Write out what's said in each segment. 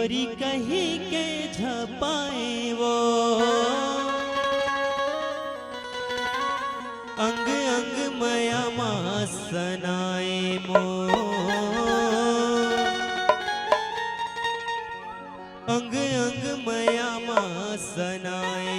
होरी कहीं के झपाए वो अंग अंग मया मासनाए मो अंग अंग मया मासनाए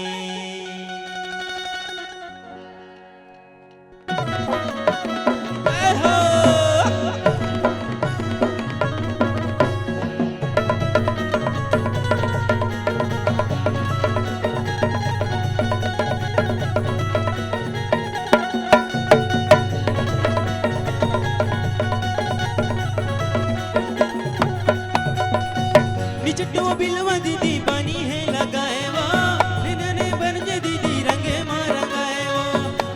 निचटो बिलवा दीदी पानी है लगाए वो निनने बनज दीदी रंगे मार गाए वो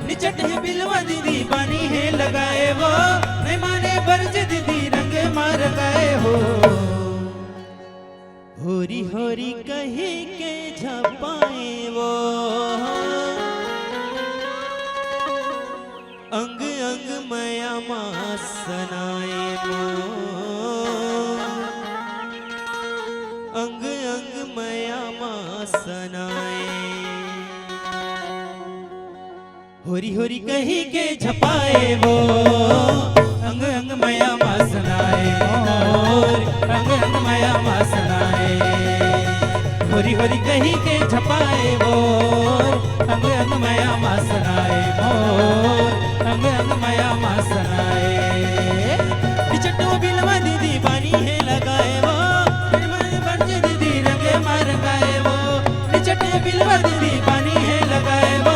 निचट है बिलवा दीदी पानी है लगाए वो नहीं माने बनज दीदी रंगे मार गाए हो होरी होरी कहीं के झपाए वो अंग अंग मया मासनाए मो अंग अंग मया मासनाए होरी होरी कहीं के झपाए वो अंग अंग मया मासनाए मोर अंग अंग मया मासनाए होरी होरी कहीं के झपाए वो अंग अंग मया मासनाए मोर अंग अंग मया मासनाए निचटो बिलवा दीदी पानी है लगाए वो बिलवा दीदी पानी है लगाए वो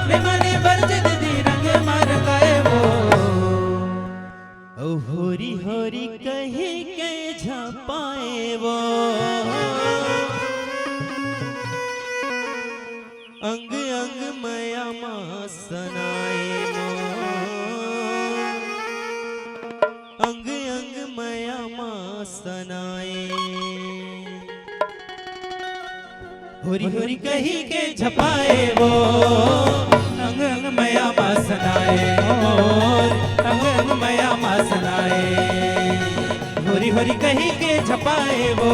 मेहमाने बरज दीदी रंग मार गाए वो ओ होरी होरी कहीं के झपाए वो अंग अंग मया मासनाए मो अंग अंग मया मासनाए होरी होरी कहीं के झपाए वो अंग अंग मया मासनाए मोर अंग अंग मया मासनाए होरी होरी कहीं के झपाए वो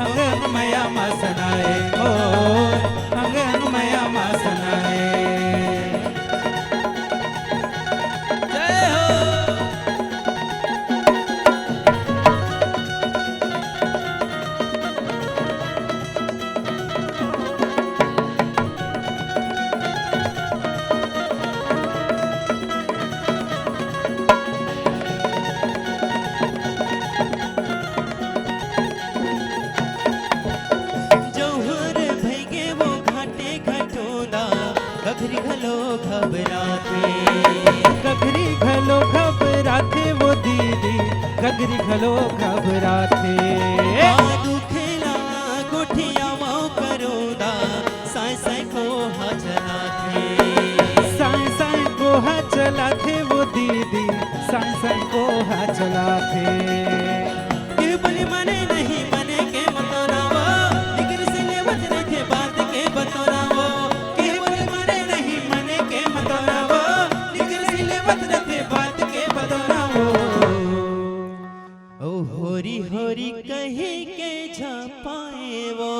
अंग अंग मया मासनाए मोर अंग अंग मया मासनाए जय हो गगरी घलो घबराते वो दीदी गगरी घलो घबराते दुखेला गोठिया माओ करोदा साई साई को चलाते साई साई को चलाते वो दीदी साई साई को चलाते के बोले माने नहीं माने के मतोरा वो लेकिन से लेवत नहीं थे बात के बतोरा वो होरी होरी कहीं के झपाए वो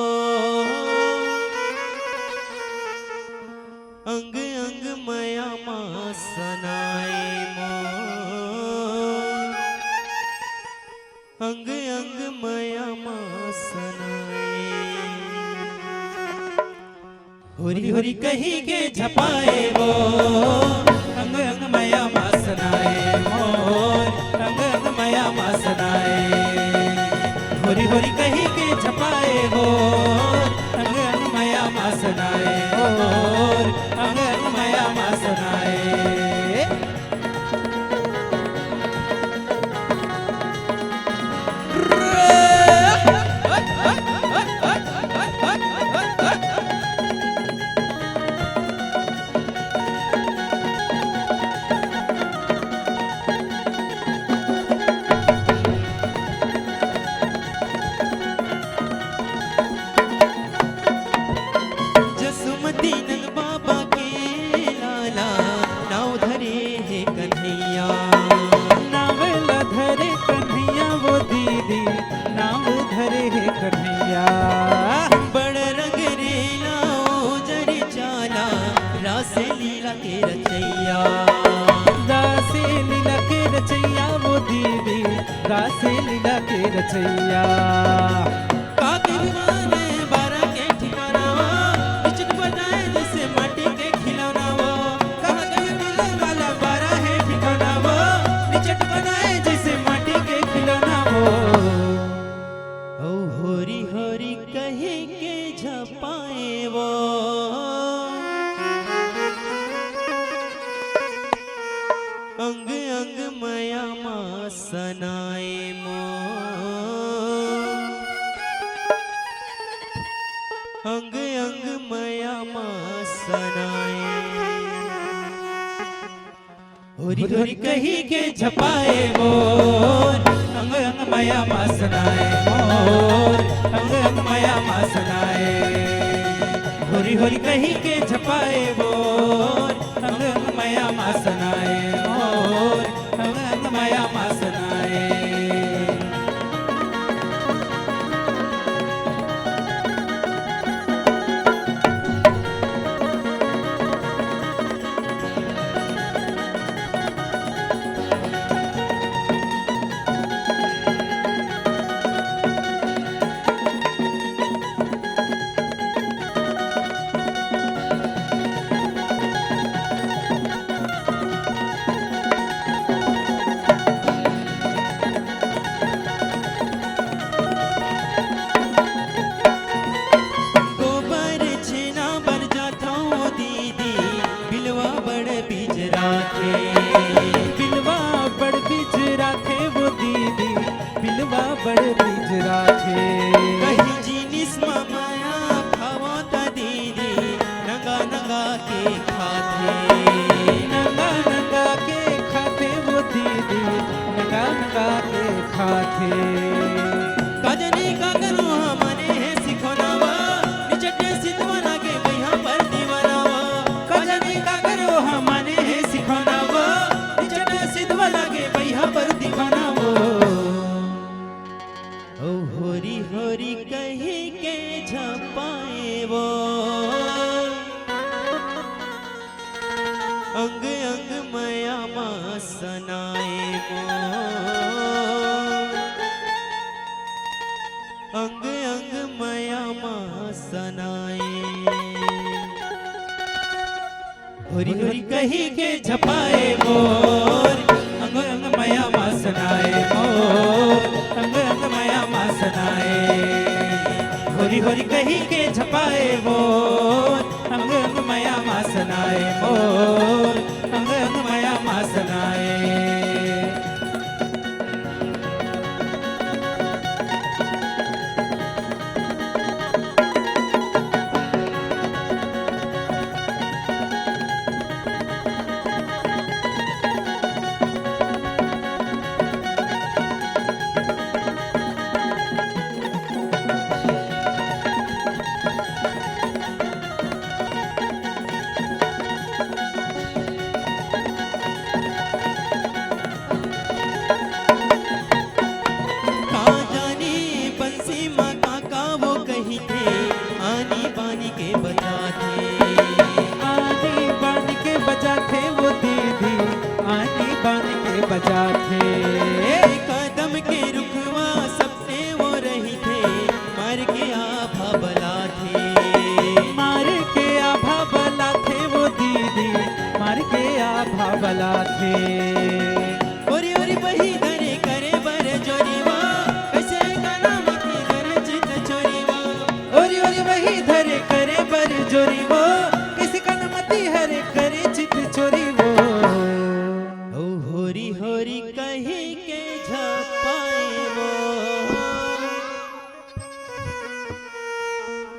अंग अंग मया मासनाए मो अंग अंग मया मासनाए होरी होरी कहीं के झपाए वो अंग अंग मया मासनाए मोर अंग अंग मया मासनाए होरी होरी कहीं के झपाए वो अंग अंग मया मासनाए मोर अंग अंग मया मासनाए रचैया। रासे लीला के रचैया वो दीदी, रासे लीला के रचैया। काके माने बारा के ठिकाना वो, बिचट बजाए जैसे माटी के खिलौना वो। कहाँ गए मिले वाला बारा है ठिकाना वो, बिचट बजाए जैसे माटी के खिलौना वो। ओ होरी होरी कहे के झपाए वो, अंग अंग माया माँ सनाए मो, अंग अंग माया माँ सनाए। होरी होरी कही के झपाए मोर, अंग अंग माया माँ सनाए मोर, अंग अंग माया माँ सनाए। होरी होरी कही के झपाए मोर, अंग अंग माया माँ सनाए मोर, अंग अंग माया माँ सनाए। गोबर छेना बन जाता हूँ दीदी, बिलवा बड़ बिजरा थे। बिलवा बड़ बिजरा थे वो दीदी, बिलवा बड़ बिजरा थे। कहीं जीनिस माया खावा ता दीदी, नंगा नंगा के खाते। नंगा नंगा के खाते वो दीदी, नंगा नंगा के खाते। कजनी का करो हमने है सिखोनावा, निचटे सिद्धवना के भैया पर दीवानावा। कजनी का करो हमने है सिखानावा, निचटे सिद्धवना के भैया पर दीवाना वो। ओ होरी होरी कही के झपाए वो, अंग अंग माया माँ सनाए मो, अंग अंग माया माँ सनाए। होरी होरी कही के झपाए मोर, अंग अंग माया माँ सनाए मोर, अंग अंग माया माँ सनाए। होरी होरी कही के झपाए मोर, अंग अंग माया माँ सनाए मोर, अंग अंग माया माँ सनाए। कहाँ जाने बंसी माँ काका वो कही थे, आनी बानी के बता थे। आनी बान के बजा थे वो दीदी, आनी बान के बजा थे। कदम के रुखवा सबसे वो रही थे, मार के आभा बला थे। मार के आभा बला थे वो दीदी, मार के आभा बला थे। ओरी ओरी बही धरे करे बर जोरीवा, कैसे गाना मखी करे चित चोरीवा। ओरी ओरी वही धरे करे बर जोरी वो, किसी का नमती हरे करे चित चोरी वो। ओ होरी होरी कही के झपाए वो,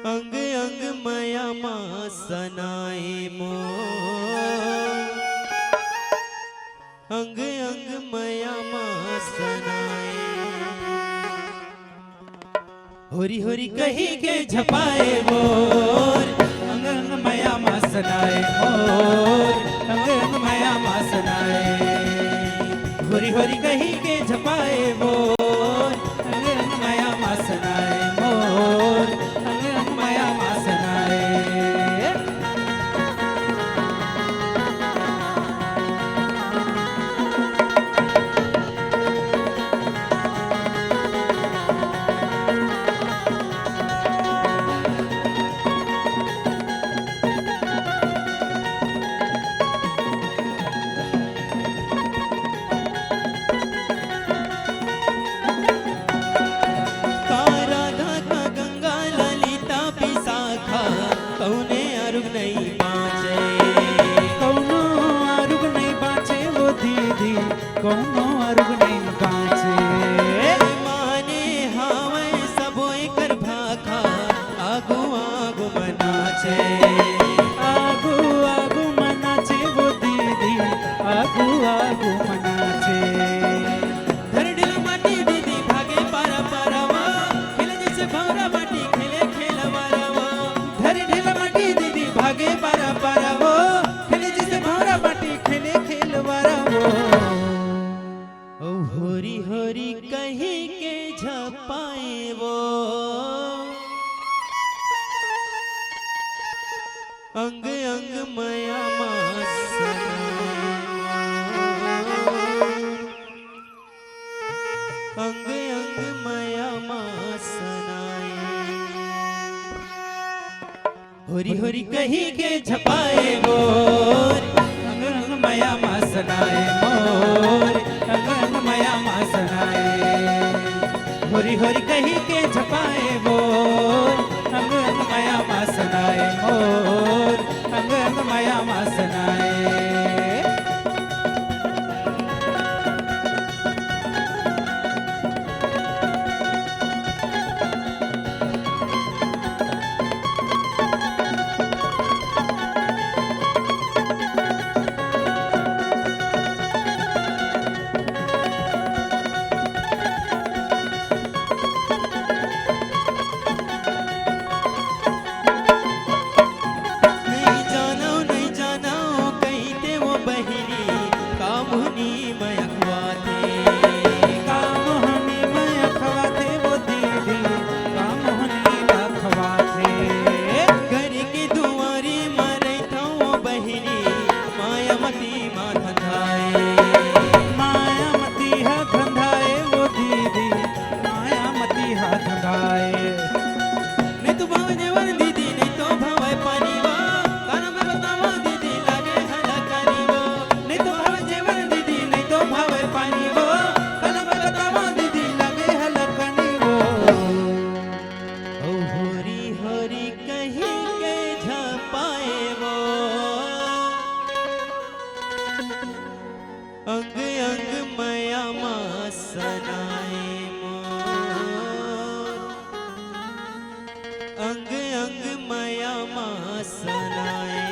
अंग अंग माया माँ सनाए मो, अंग अंग माया माँ सनाए। होरी होरी कही के झपाए मोर, अंग अंग माया माँ सनाए मोर, अंग अंग माया माँ सनाए। होरी होरी कही के झपाए मोर, अंग अंग माया माँ सनाए मोर, अंग अंग माया माँ सनाए। कोनो अर्ग नहीं काचे माने हावे सबो एकर भाखा आगू आगू मनाचे आगू आगू मनाचे वो दीदी आगू आगू मनाचे धरडील माटी दीदी भागे पारा पारावा खेले जैसे भौरा माटी खेले खेलवारावा धर ढेला माटी दीदी भागे पारा पारा वो खेले जिसे भौरा माटी खेले खेलवारा वो ओ होरी होरी कहीं के झपाए वो अंग अंग माया अंग अंग माया मासनाए होरी होरी कहीं के झपाए वो अंग अंग माया मासनाए मोर अंग अंग माया मासनाए होरी होरी कहीं के झपाए मोर अंग अंग माया मासनाए मोर अंग अंग माया मासनाए नहीं जानो कहीं ते वो बहिनी कामुनी मयखवा थे कामोहनी में अखवाते वो दीदी कामोहनी अखवाते घर के दुआरे मारे था वो बहिनी मायामती माँ धंधाए मायामती हा धंधाए वो दीदी मायामती हा धंधाए नहीं तो भाव देवर दीदी नहीं तो भाव पानी वो काना में बतावा दीदी लागे हलकानी वो नहीं तो भाव जेवर दीदी नहीं तो भाव पानी वो कल में बतावा दीदी लगे हलकनी वो ओ होरी होरी कहीं के झपाए वो अंग अंग माया मासनाए मोर अंग अंग माया मासनाए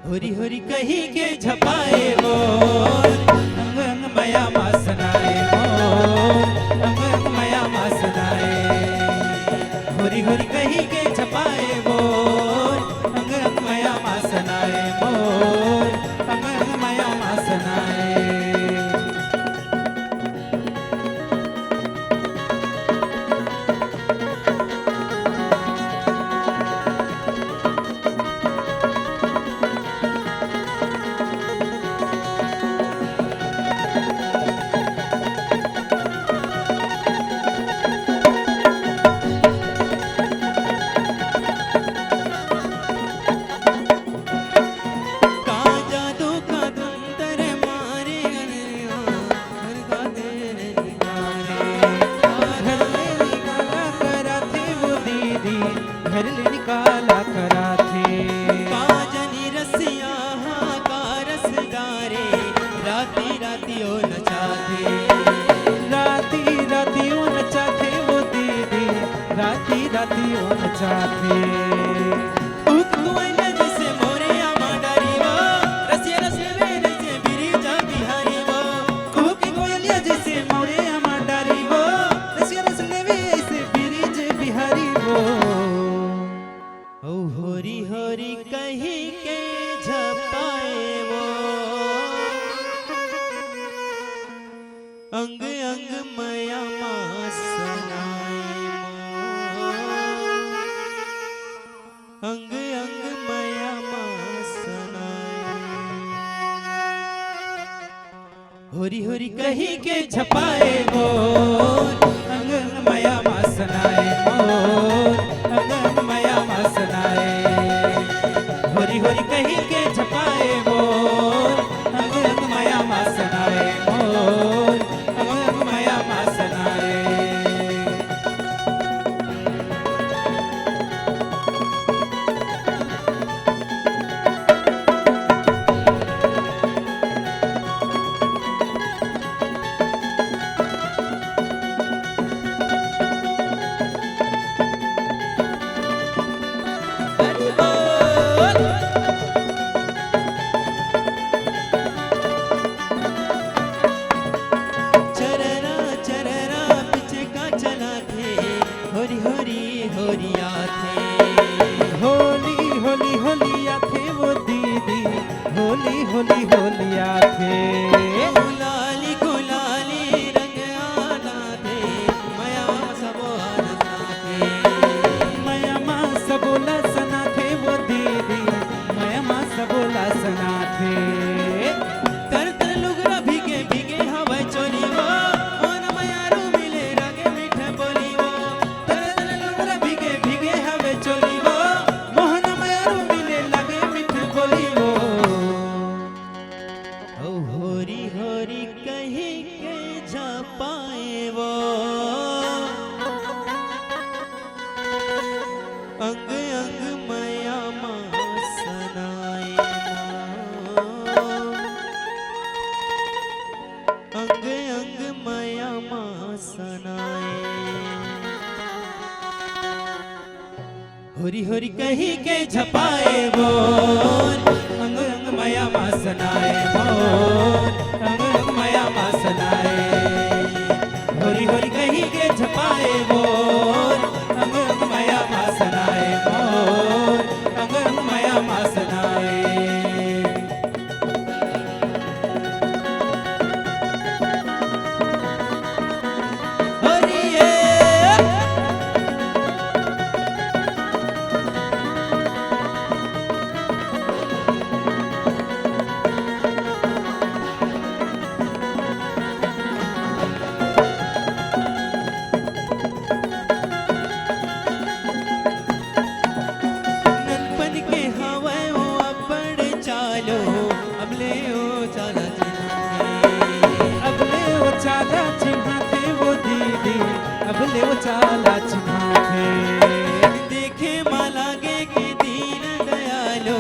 होरी होरी कहीं के झपाए मोर अंग अंग माया मासनाए मोर अंग अंग माया मासनाए होरी होरी कहीं के छपाए मोर अंग अंग माया मासनाए मोर अंग अंग माया मासनाए का जादू का तंत्र मारे गलियां घर का तेरे निगारे घर ले निकाला करा थे वो दीदी घर ले निकाला करा थे काजनी रसिया का रसदारे राती राती ओ नचाते राती राती ओ नचाते वो दीदी राती राती ओ नचाते उक कुआला जैसे मोरे आमा डारी वो रसिया रसिया मेरे से बिरी जा बिहारी वो उक कोयलिया जैसे मोरे अमा डारी वो रसिया रसले वे ऐसे बिरिज बिहारी वो ओ होरी होरी कहीं के झपाए वो अंग अंग माया मासनाए मोर अंग अंग माया मासनाए होरी होरी कहीं के झपाए मोर अंग अंग माया मासनाए मोर अंग अंग माया मासनाए होरी होरी कहीं के छपाए मोर अंग अंग माया मासनाए मोर अंग अंग माया मासनाए होली होली होलिया थे गुलाली गुलाली रंग आना थे माया सबो आना थे माया माँ सबोला सना थे वो दीदी माया माँ सबोला सना थे तर तर लुगरा भीगे भीगे हवा चोली वो ओन मायारू मिले रंगे मीठे बोली वो तर तर लुगरा भीगे भीगे हवे चोली वो मोहन मायारू मिले लगे मीठे बोली वो ओ होरी होरी कही के झपाए वो अंग अंग माया माँ सनाए अंग अंग माया माँ सनाए होरी होरी कही के झपाए वो अंग अंग माया माँ सनाए मोर अंग अंग माया माँ सनाए होरी होरी कही के झपाए मोर अंग अंग माया माँ सनाए मोर अंग अंग माया माँ सनाए होरी ये ननपन के हवा ओ अपड़ चालो अबले ओ चाला अबले वो चाला चिन्हा थे वो दीदी अबले वो चाला चिन्हा थे देखे माला गे के दीन दयालो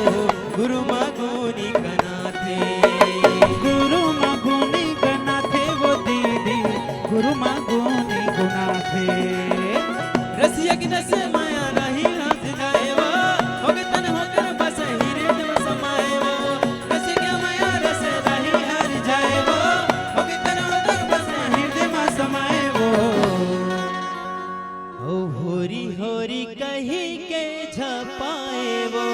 गुरु मागोनी कना थे गुरु माँ गुनी गना थे वो दीदी गुरु माँ गुनी गुना थे रसिया की नस माया नहीं रास जाए वो होगे तन होकर बस हीरे दम समाए वो रसिया की माया रस नहीं हार जाए वो होगे तन होकर बस हृदय माँ समाए वो ओ होरी होरी कही के झपाए वो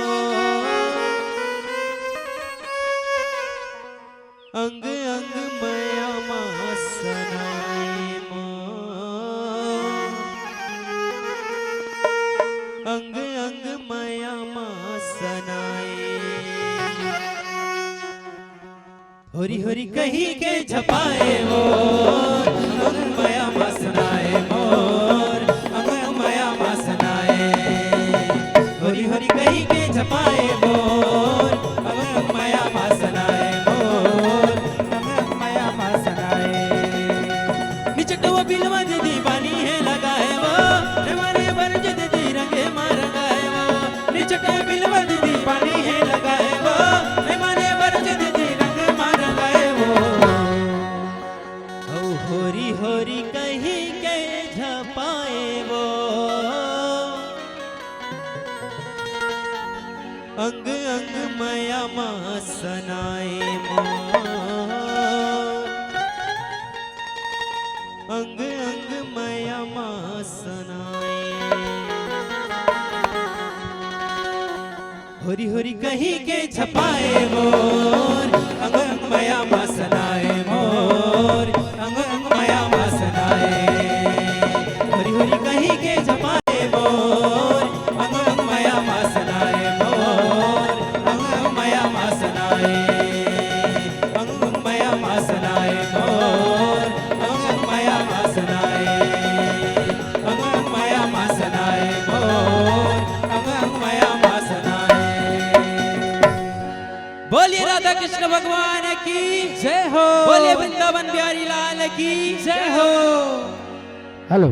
अंग अंग माया माँ सनाए मोर अंग अंग माया माँ सनाए होरी होरी कही के झपाए वो अंग माया माँ सनाए मोर अंग अंग माया माँ सनाए होरी होरी कही के झपाए मोर अंग अंग माया माँ सनाए मोर अंग अंग माया माँ सनाए निचटवा बिलवा दे दीवानी है लगाए वो हमारे बरज दे दी रंगे मार गाए वो निचटवा बिलवा दे दीवानी है लगाए वो हमारे बरज दे दी रंगे मार गाए वो ओ होरी होरी कही के झपाए वो अंग अंग माया माँ सनाए मोर अंग अंग माया माँ सनाए होरी होरी कही के झपाए मोर अंग अंग माया माँ सनाए मोर अंग अंग माया माँ सनाए होरी होरी कही के झपाए मोर अंग अंग माया माँ सनाए मोर अंग अंग माया माँ सनाए अंग अंग माया माँ सनाए मोर अंग अंग माया माँ सनाए अंग अंग माया माँ सनाए मोर अंग अंग माया माँ सनाए। बोलिए राधा कृष्ण भगवान की जय हो बोलिए वृंदावन बिहारी लाल की जय हो। हेलो